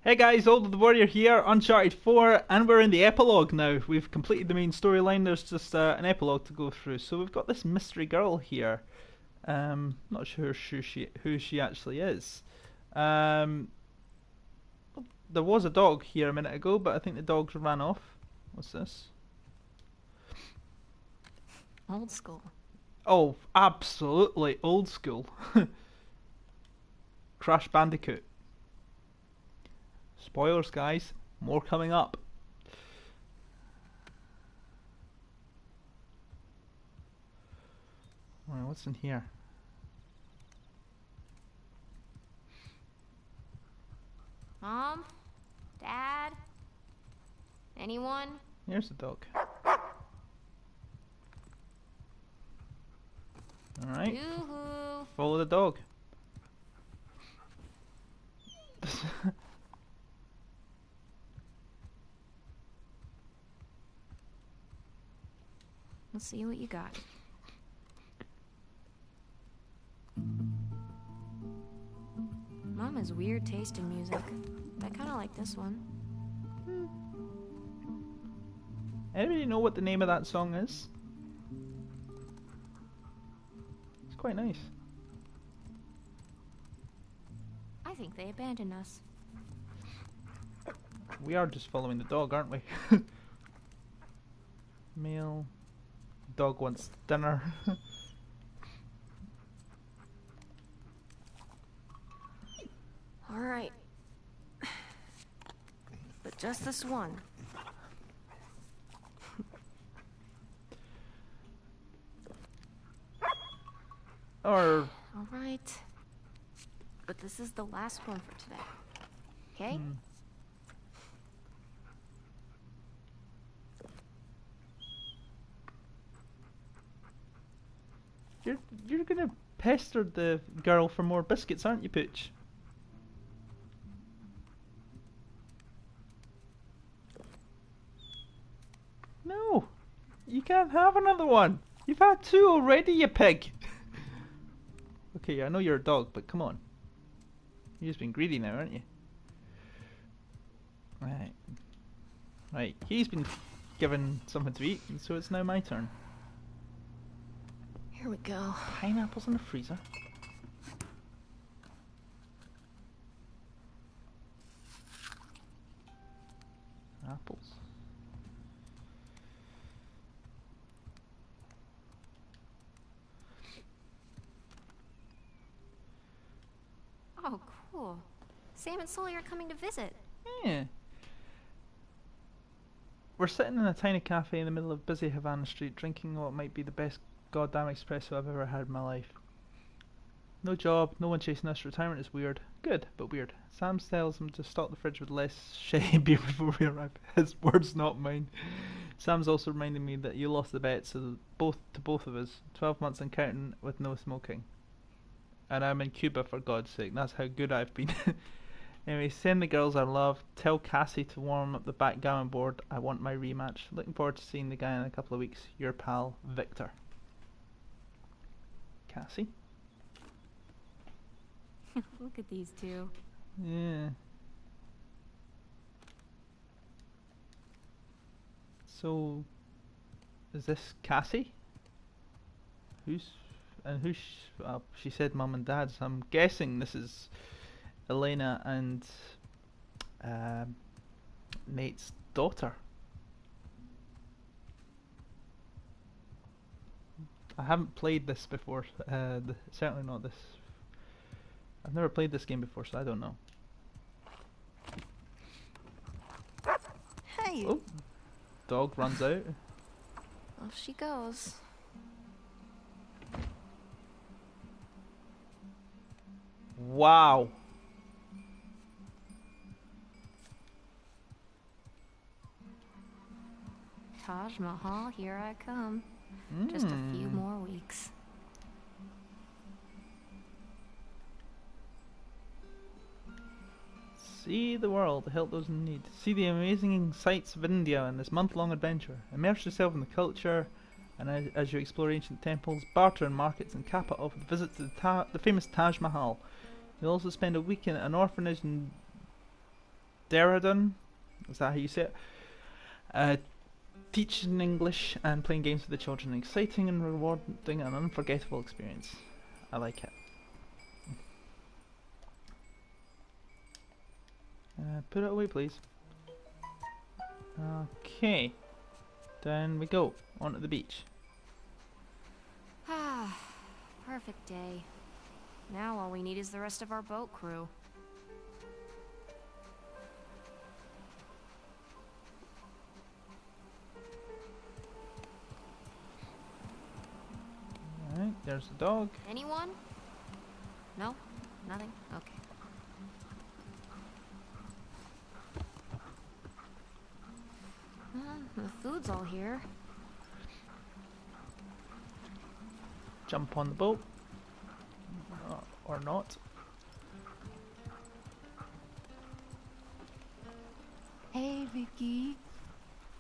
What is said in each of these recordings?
Hey guys, AldoTheWarrior here, Uncharted 4, and we're in the epilogue now. We've completed the main storyline, there's just an epilogue to go through. So we've got this mystery girl here. Not sure who she actually is. Um, there was a dog here a minute ago, but I think the dogs ran off. What's this? Old school. Oh, absolutely old school. Crash Bandicoot. Spoilers, guys. More coming up. Alright, what's in here? Mom? Dad? Anyone? Here's the dog. Alright. Yoo-hoo. Follow the dog. Let's see what you got. Mom has weird taste in music. I kind of like this one. Anybody know what the name of that song is? It's quite nice. I think they abandoned us. We are just following the dog, aren't we? Meal. Dog wants dinner. All right. But just this one. Or All right. But this is the last one for today. Okay? you're gonna pester the girl for more biscuits, aren't you, Pooch? No, you can't have another one. You've had two already, you pig. Okay, I know you're a dog, but come on. You're just being greedy now, aren't you? Right. Right, he's been given something to eat, and so it's now my turn. Here we go. Pineapples in the freezer. Apples. Oh, cool. Sam and Sully are coming to visit. Yeah. We're sitting in a tiny cafe in the middle of busy Havana Street, drinking what might be the best goddamn espresso I've ever had in my life. No job, no one chasing us. Retirement is weird. Good, but weird. Sam tells him to stock the fridge with less shitty beer before we arrive. His words, not mine. Sam's also reminding me that you lost the bet, so both of us. 12 months and counting with no smoking. And I'm in Cuba, for God's sake. That's how good I've been. Anyway, send the girls our love. Tell Cassie to warm up the backgammon board. I want my rematch. Looking forward to seeing the guy in a couple of weeks. Your pal, Victor. Cassie? Look at these two. Yeah. So, is this Cassie? Who's she said mum and dad, so I'm guessing this is Elena and Nate's daughter. I haven't played this before, certainly not this. I've never played this game before, so I don't know. Hey! Oh, dog runs out. Off she goes. Wow. Taj Mahal, here I come. Just a few more weeks. See the world, help those in need. See the amazing sights of India in this month-long adventure. Immerse yourself in the culture, and as you explore ancient temples, barter in markets, and cap it off with a visit to the famous Taj Mahal. You'll also spend a week in an orphanage in Derridon, is that how you say it? Teaching English and playing games with the children. Exciting and rewarding and unforgettable experience. I like it. Put it away, please. Okay. Down we go. Onto the beach. Ah, perfect day. Now all we need is the rest of our boat crew. Alright, there's the dog. Anyone? No? Nothing? Okay. The food's all here. Jump on the boat. Or not. Hey, Vicky.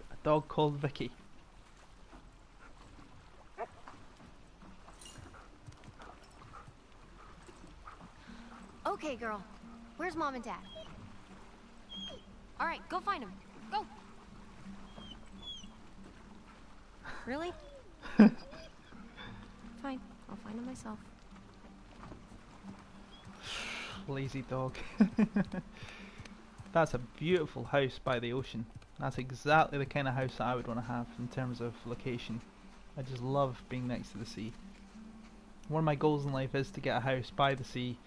A dog called Vicky. Okay, girl. Where's Mom and Dad? All right, go find them. Go. Really? Fine. I'll find them myself. Lazy dog. That's a beautiful house by the ocean. That's exactly the kind of house that I would want to have in terms of location. I just love being next to the sea. One of my goals in life is to get a house by the sea,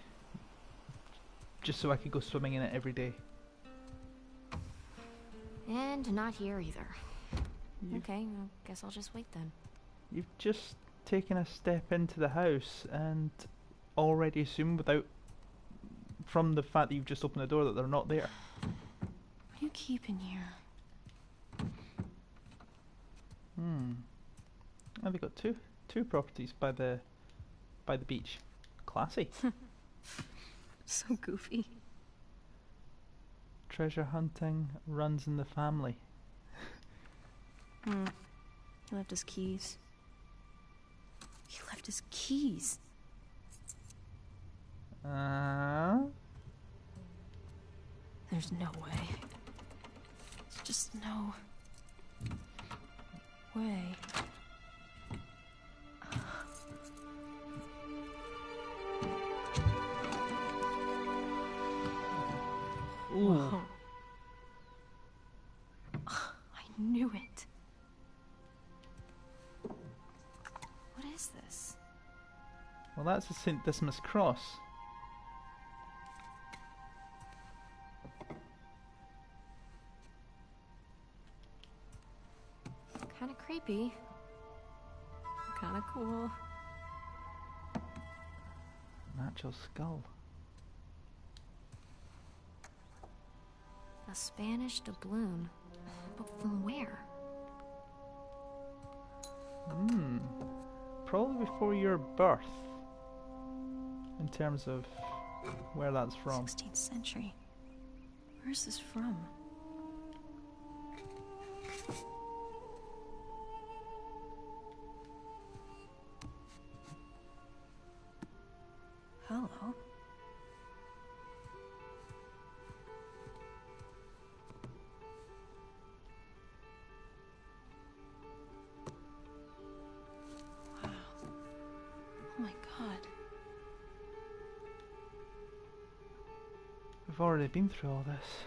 just so I could go swimming in it every day. And not here either. Okay, I guess I'll just wait then. You've just taken a step into the house and already assumed from the fact that you've just opened the door, that they're not there. What do you keep in here? And they've got two properties by the beach. Classy. So goofy. Treasure hunting runs in the family. He left his keys. He left his keys. There's no way. There's just no way. Ooh. Whoa. I knew it. What is this? Well, that's a St. Dismas cross. Kinda creepy. Kinda cool. Natural skull. A Spanish doubloon. But from where? Probably before your birth. In terms of where that's from. 16th century. Where's this from? Hello? Wow. Oh my god. We've already been through all this.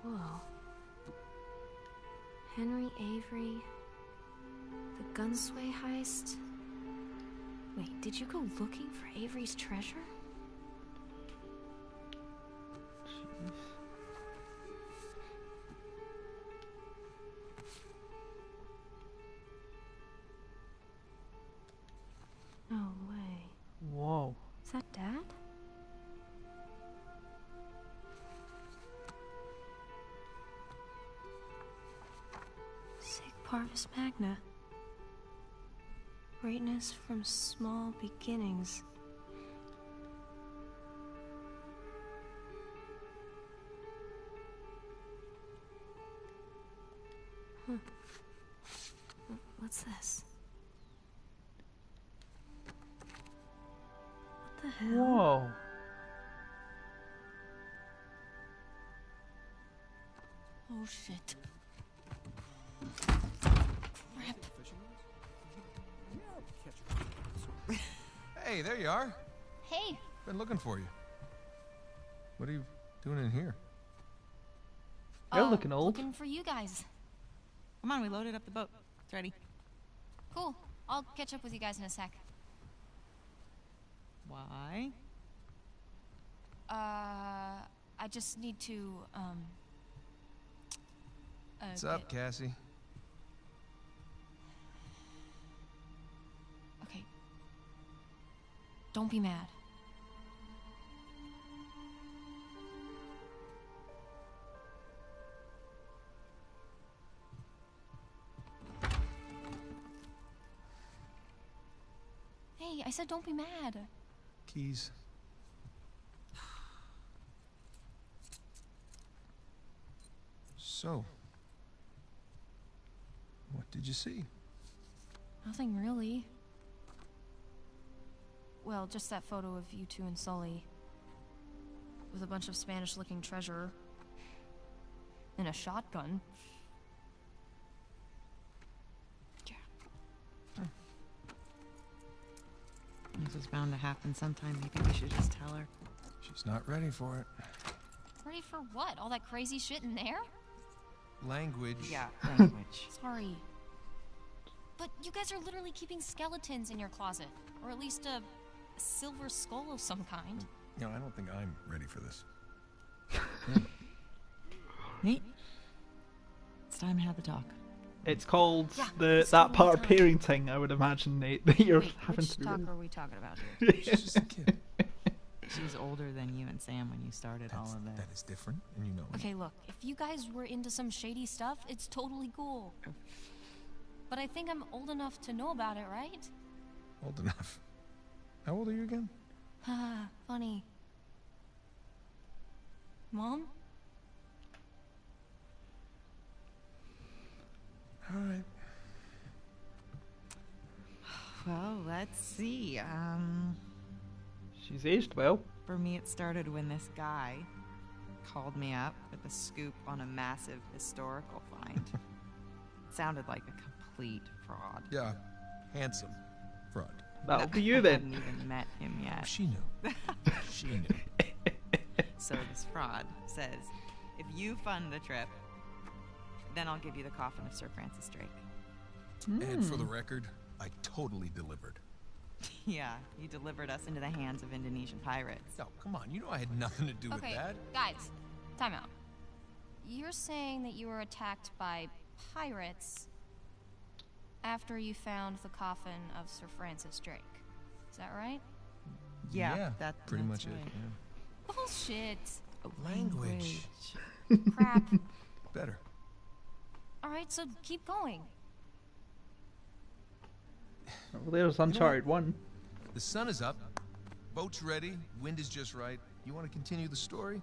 Whoa. Henry Avery. The Gunsway heist. Wait, did you go looking for Avery's treasure? Jeez. No way. Whoa. Is that Dad? Sig Parvis Magna. Greatness from small beginnings. What's this? What the hell? Whoa. Oh shit. Crap. Hey, there you are. Hey. Been looking for you. What are you doing in here? You're looking old. Looking for you guys. Come on, we loaded up the boat. It's ready. Cool. I'll catch up with you guys in a sec. Why? I just need to, What's up, Cassie? Okay. Don't be mad. Hey, I said don't be mad. Keys. So, what did you see? Nothing really. Well, just that photo of you two and Sully. With a bunch of Spanish-looking treasure. And a shotgun. This is bound to happen sometime. Maybe we should just tell her. She's not ready for it. Ready for what? All that crazy shit in there? Language. Yeah, language. Sorry. But you guys are literally keeping skeletons in your closet. Or at least a silver skull of some kind. You know, I don't think I'm ready for this. Nate, it's time to have the talk. It's called Yeah, that it's part totally of fine. parenting, I would imagine, Nate, that you're Wait, having which to be talk with. are we talking about? She's just a kid. She's older than you and Sam when you started all of this. That is different, and you know it. Okay, look, if you guys were into some shady stuff, it's totally cool. But I think I'm old enough to know about it, right? Old enough. How old are you again? Haha, funny. Mom? All right. Well, let's see. She's aged well. For me, it started when this guy called me up with a scoop on a massive historical find. It sounded like a complete fraud. Yeah, handsome fraud. That'll be you I then. hadn't even met him yet. She knew. She knew. So this fraud says, if you fund the trip, then I'll give you the coffin of Sir Francis Drake. And for the record, I totally delivered. Yeah, you delivered us into the hands of Indonesian pirates. No, come on. You know I had nothing to do with Okay, that. guys, time out. You're saying that you were attacked by pirates after you found the coffin of Sir Francis Drake. Is that right? Yeah, that's pretty much right. it. Yeah. Bullshit. Language. Crap. Better. Alright, so keep going. Well, there's Uncharted 1. The sun is up. Boat's ready. Wind is just right. You want to continue the story?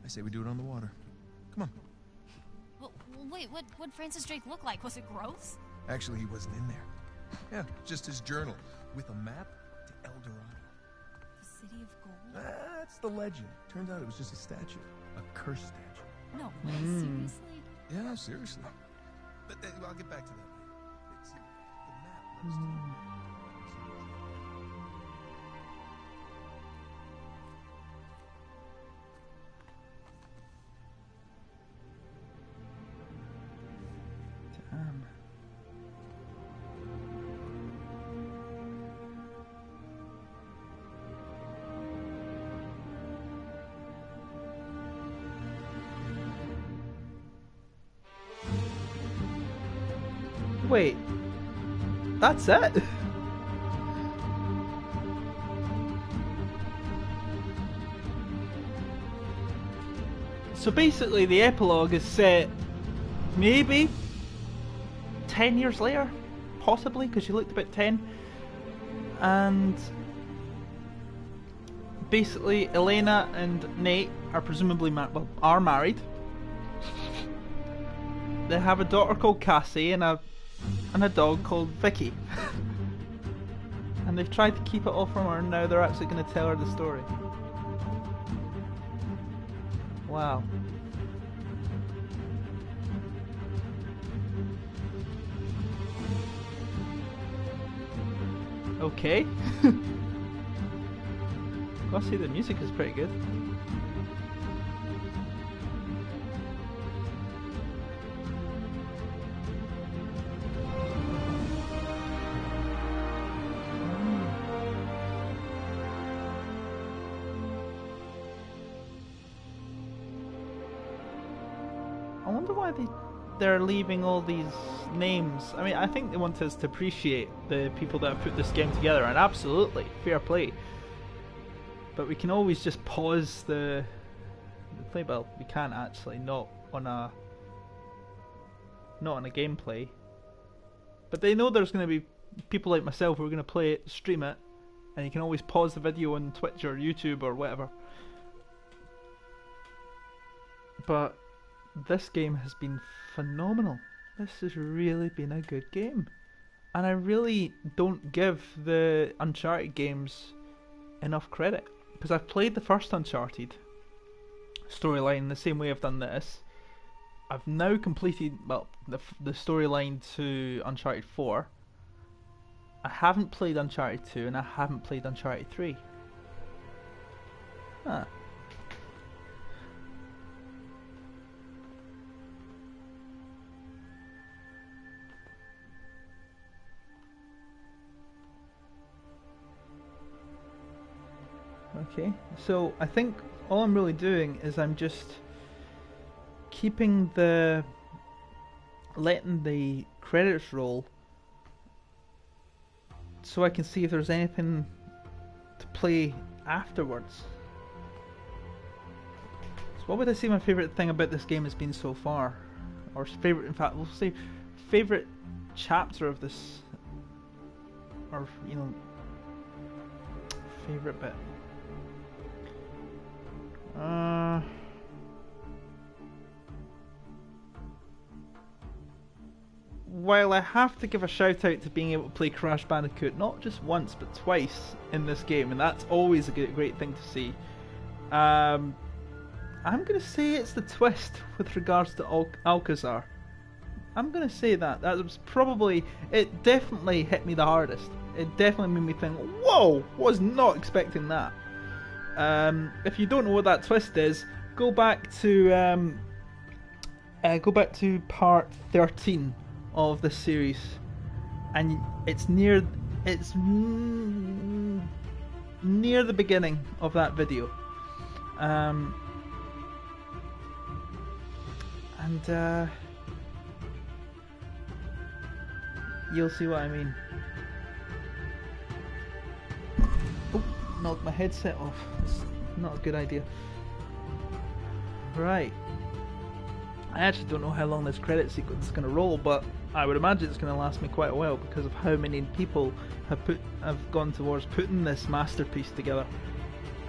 I say we do it on the water. Come on. Well, wait, what'd Francis Drake look like? Was it gross? Actually, he wasn't in there. Yeah, just his journal with a map to El Dorado. The City of Gold? That's the legend. Turns out it was just a statue. A cursed statue. No way, seriously? Yeah, seriously. But I'll get back to that later. It's, the map lets us to... Damn. Wait, that's it? So basically the epilogue is set maybe 10 years later, possibly, because she looked about 10, and basically Elena and Nate are presumably are married. they have a daughter called Cassie and a dog called Vicky. And they've tried to keep it all from her, and now they're actually going to tell her the story. Wow. Okay. Gotta say the music is pretty good. I wonder why they're leaving all these names. I mean, I think they want us to appreciate the people that have put this game together, and absolutely, fair play. But we can always just pause the play. Well, we can't actually, not on a gameplay. But they know there's going to be people like myself who are going to play it, stream it, and you can always pause the video on Twitch or YouTube or whatever. But this game has been phenomenal. This has really been a good game. And I really don't give the Uncharted games enough credit. Because I've played the first Uncharted storyline the same way I've done this. I've now completed, well, the storyline to Uncharted 4. I haven't played Uncharted 2 and I haven't played Uncharted 3. Huh. Okay, so I think all I'm really doing is I'm just letting the credits roll so I can see if there's anything to play afterwards. So what would I say my favourite thing about this game has been so far? Or favourite, in fact, we'll say favourite chapter of this, or, you know, favourite bit. While I have to give a shout out to being able to play Crash Bandicoot not just once but twice in this game, and that's always a great thing to see, I'm going to say it's the twist with regards to Alcazar. I'm going to say that. That was probably, it definitely hit me the hardest. It definitely made me think, whoa, was not expecting that. If you don't know what that twist is, go back to part 13 of this series, and it's near the beginning of that video, and you'll see what I mean. Oh, knocked my headset off. It's not a good idea. Right. I actually don't know how long this credit sequence is going to roll, but I would imagine it's going to last me quite a while because of how many people have gone towards putting this masterpiece together.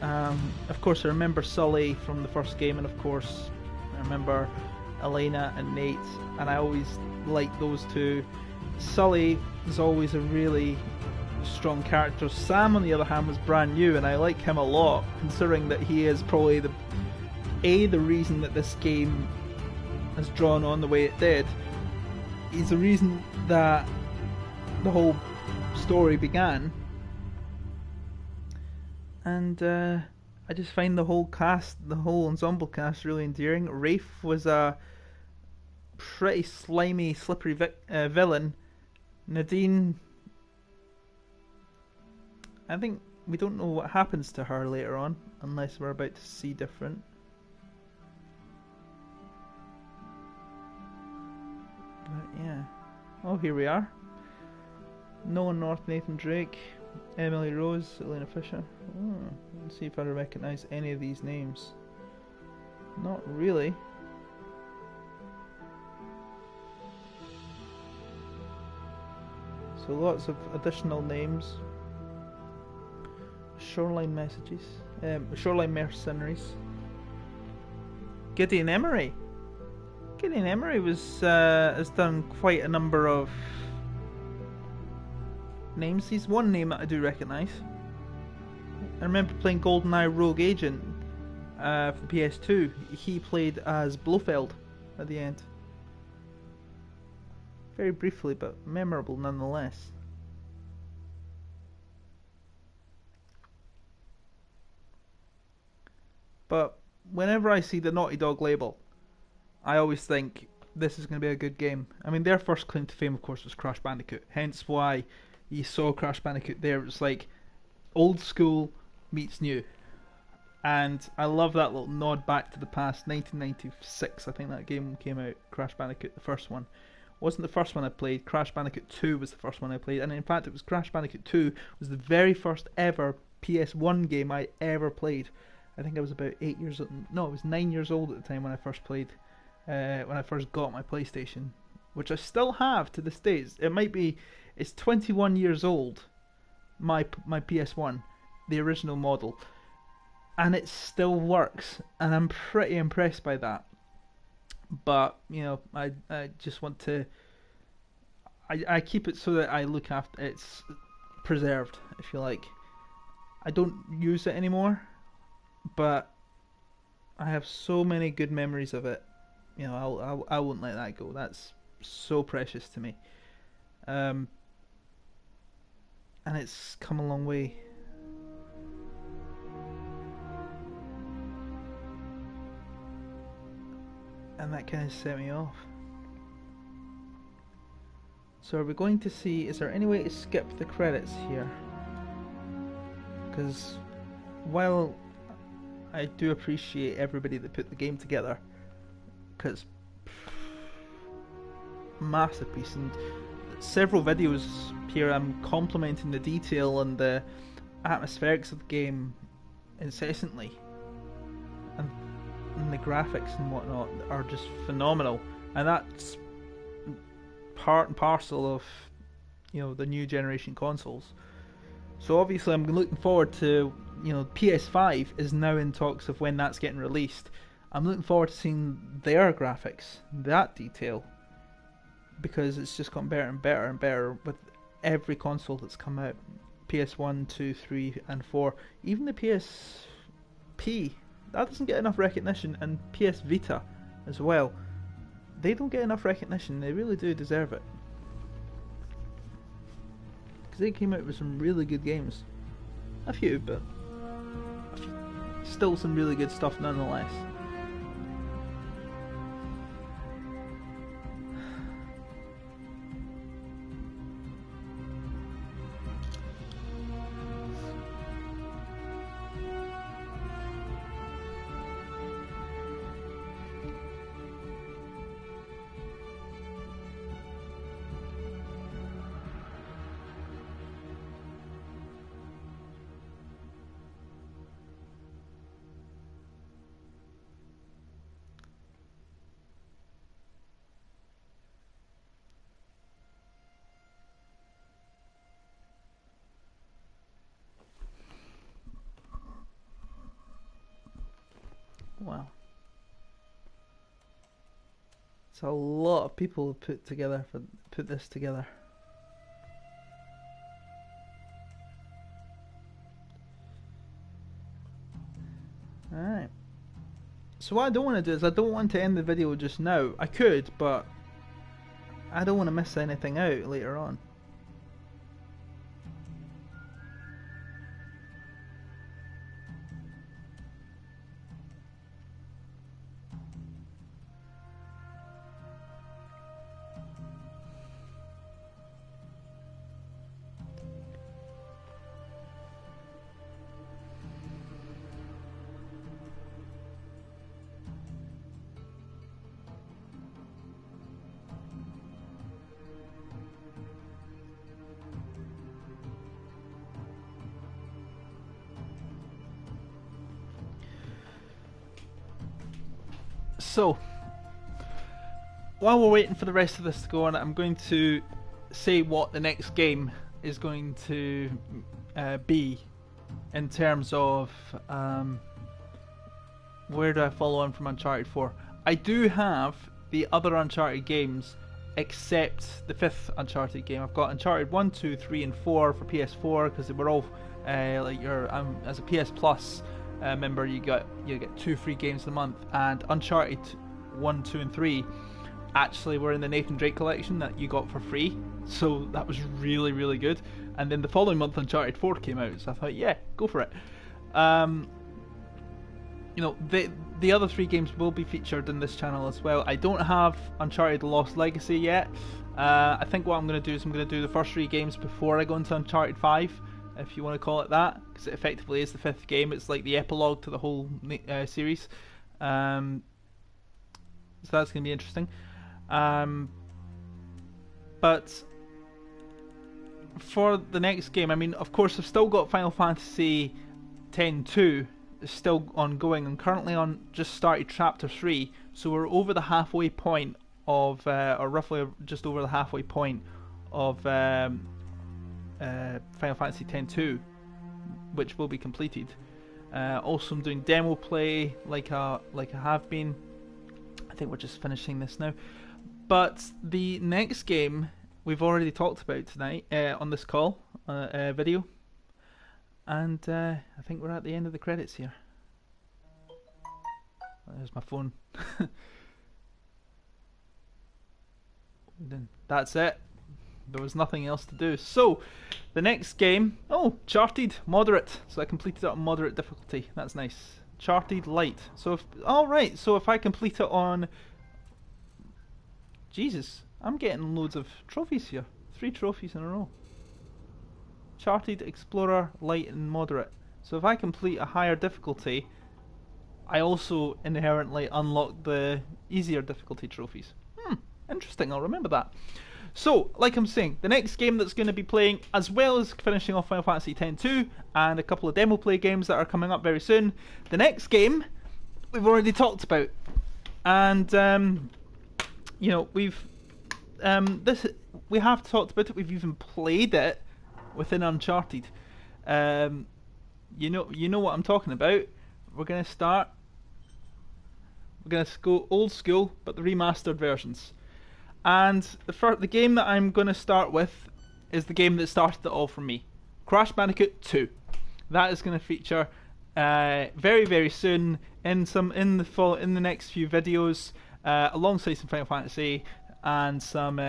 Of course, I remember Sully from the first game, and of course, I remember Elena and Nate, and I always liked those two. Sully is always a really strong character. Sam, on the other hand, was brand new, and I like him a lot, considering that he is probably the reason that this game has drawn on the way it did. He's the reason that the whole story began, and I just find the whole cast, the whole ensemble cast, really endearing. Rafe was a pretty slimy, slippery villain. Nadine, I think we don't know what happens to her later on, unless we're about to see different. But yeah. Oh, here we are. Nolan North, Nathan Drake, Emily Rose, Elena Fisher. Oh, let's see if I recognise any of these names. Not really. So lots of additional names. Shoreline Messages. Shoreline Mercenaries. Gideon Emery. Gideon Emery has done quite a number of names. He's one name that I do recognise. I remember playing GoldenEye Rogue Agent for the PS2. He played as Blofeld at the end. Very briefly, but memorable nonetheless. But whenever I see the Naughty Dog label, I always think this is going to be a good game. I mean, their first claim to fame, of course, was Crash Bandicoot. Hence why you saw Crash Bandicoot there. It was like old school meets new. And I love that little nod back to the past. 1996, I think that game came out. Crash Bandicoot, the first one. Wasn't the first one I played. Crash Bandicoot 2 was the first one I played. And in fact, it was Crash Bandicoot 2 was the very first ever PS1 game I ever played. I think I was about 8 years old. No, I was 9 years old at the time when I first played. When I first got my PlayStation, which I still have to this day. It's 21 years old. My PS1, the original model, and it still works, and I'm pretty impressed by that. But you know, I just want to. I keep it so that I look after it's preserved, if you like. I don't use it anymore, but I have so many good memories of it. You know, I won't let that go. That's so precious to me. And it's come a long way. And that kind of set me off. So are we going to see, is there any way to skip the credits here? Because while I do appreciate everybody that put the game together, because masterpiece, and several videos here I'm complimenting the detail and the atmospherics of the game incessantly, and the graphics and whatnot are just phenomenal, and that's part and parcel of, you know, the new generation consoles. So obviously I'm looking forward to, you know, PS5 is now in talks of when that's getting released. I'm looking forward to seeing their graphics, that detail, because it's just gotten better and better and better with every console that's come out. PS1, 2, 3 and 4. Even the PSP, that doesn't get enough recognition, and PS Vita as well. They don't get enough recognition, they really do deserve it. Because they came out with some really good games. A few, but still some really good stuff nonetheless. Wow. It's a lot of people put this together. Alright. So what I don't want to do is I don't want to end the video just now. I could, but I don't want to miss anything out later on. So, while we're waiting for the rest of this to go on, I'm going to say what the next game is going to be in terms of where do I follow on from Uncharted 4. I do have the other Uncharted games except the 5th Uncharted game. I've got Uncharted 1, 2, 3 and 4 for PS4 because they were all like your as a PS Plus member you get 2 free games a month, and Uncharted 1, 2 and 3 actually were in the Nathan Drake collection that you got for free, so that was really, really good. And then the following month Uncharted 4 came out, so I thought, yeah, go for it. You know, the other 3 games will be featured in this channel as well. I don't have Uncharted Lost Legacy yet. I think what I'm going to do is I'm going to do the first 3 games before I go into Uncharted 5, if you want to call it that, because it effectively is the 5th game. It's like the epilogue to the whole series. So that's going to be interesting. But for the next game, I mean, of course, I've still got Final Fantasy X-2 is still ongoing. I'm currently on just started chapter 3, so we're over the halfway point of, or roughly just over the halfway point of Final Fantasy X-2, which will be completed. Also, I'm doing demo play like I have been. I think we're just finishing this now. But the next game we've already talked about tonight on this call video. And I think we're at the end of the credits here. There's my phone. Then that's it. There was nothing else to do. So, the next game, Uncharted Moderate. So I completed it on moderate difficulty. That's nice. Uncharted Light. So so if I complete it on, Jesus, I'm getting loads of trophies here. 3 trophies in a row. Uncharted Explorer Light and Moderate. So if I complete a higher difficulty, I also inherently unlock the easier difficulty trophies. Interesting, I'll remember that. So, like I'm saying, the next game that's going to be playing, as well as finishing off Final Fantasy X-2 and a couple of demo play games that are coming up very soon, the next game we've already talked about. And, you know, we have talked about it, we've even played it within Uncharted. You know what I'm talking about. We're going to go old school, but the remastered versions. And the game that I'm going to start with is the game that started it all for me. Crash Bandicoot 2. That is going to feature very, very soon in the next few videos, alongside some Final Fantasy and some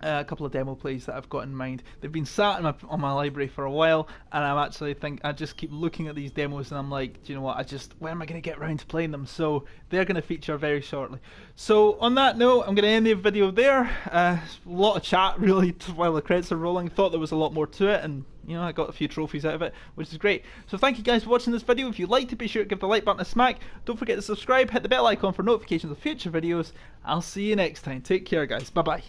a couple of demo plays that I've got in mind. They've been sat on my library for a while, and I just keep looking at these demos and I'm like, do you know what, when am I going to get around to playing them? So they're going to feature very shortly. So on that note, I'm going to end the video there. A lot of chat really while the credits are rolling. Thought there was a lot more to it, and you know, I got a few trophies out of it, which is great. So thank you guys for watching this video. If you liked it, be sure to give the like button a smack. Don't forget to subscribe, hit the bell icon for notifications of future videos. I'll see you next time. Take care, guys. Bye bye.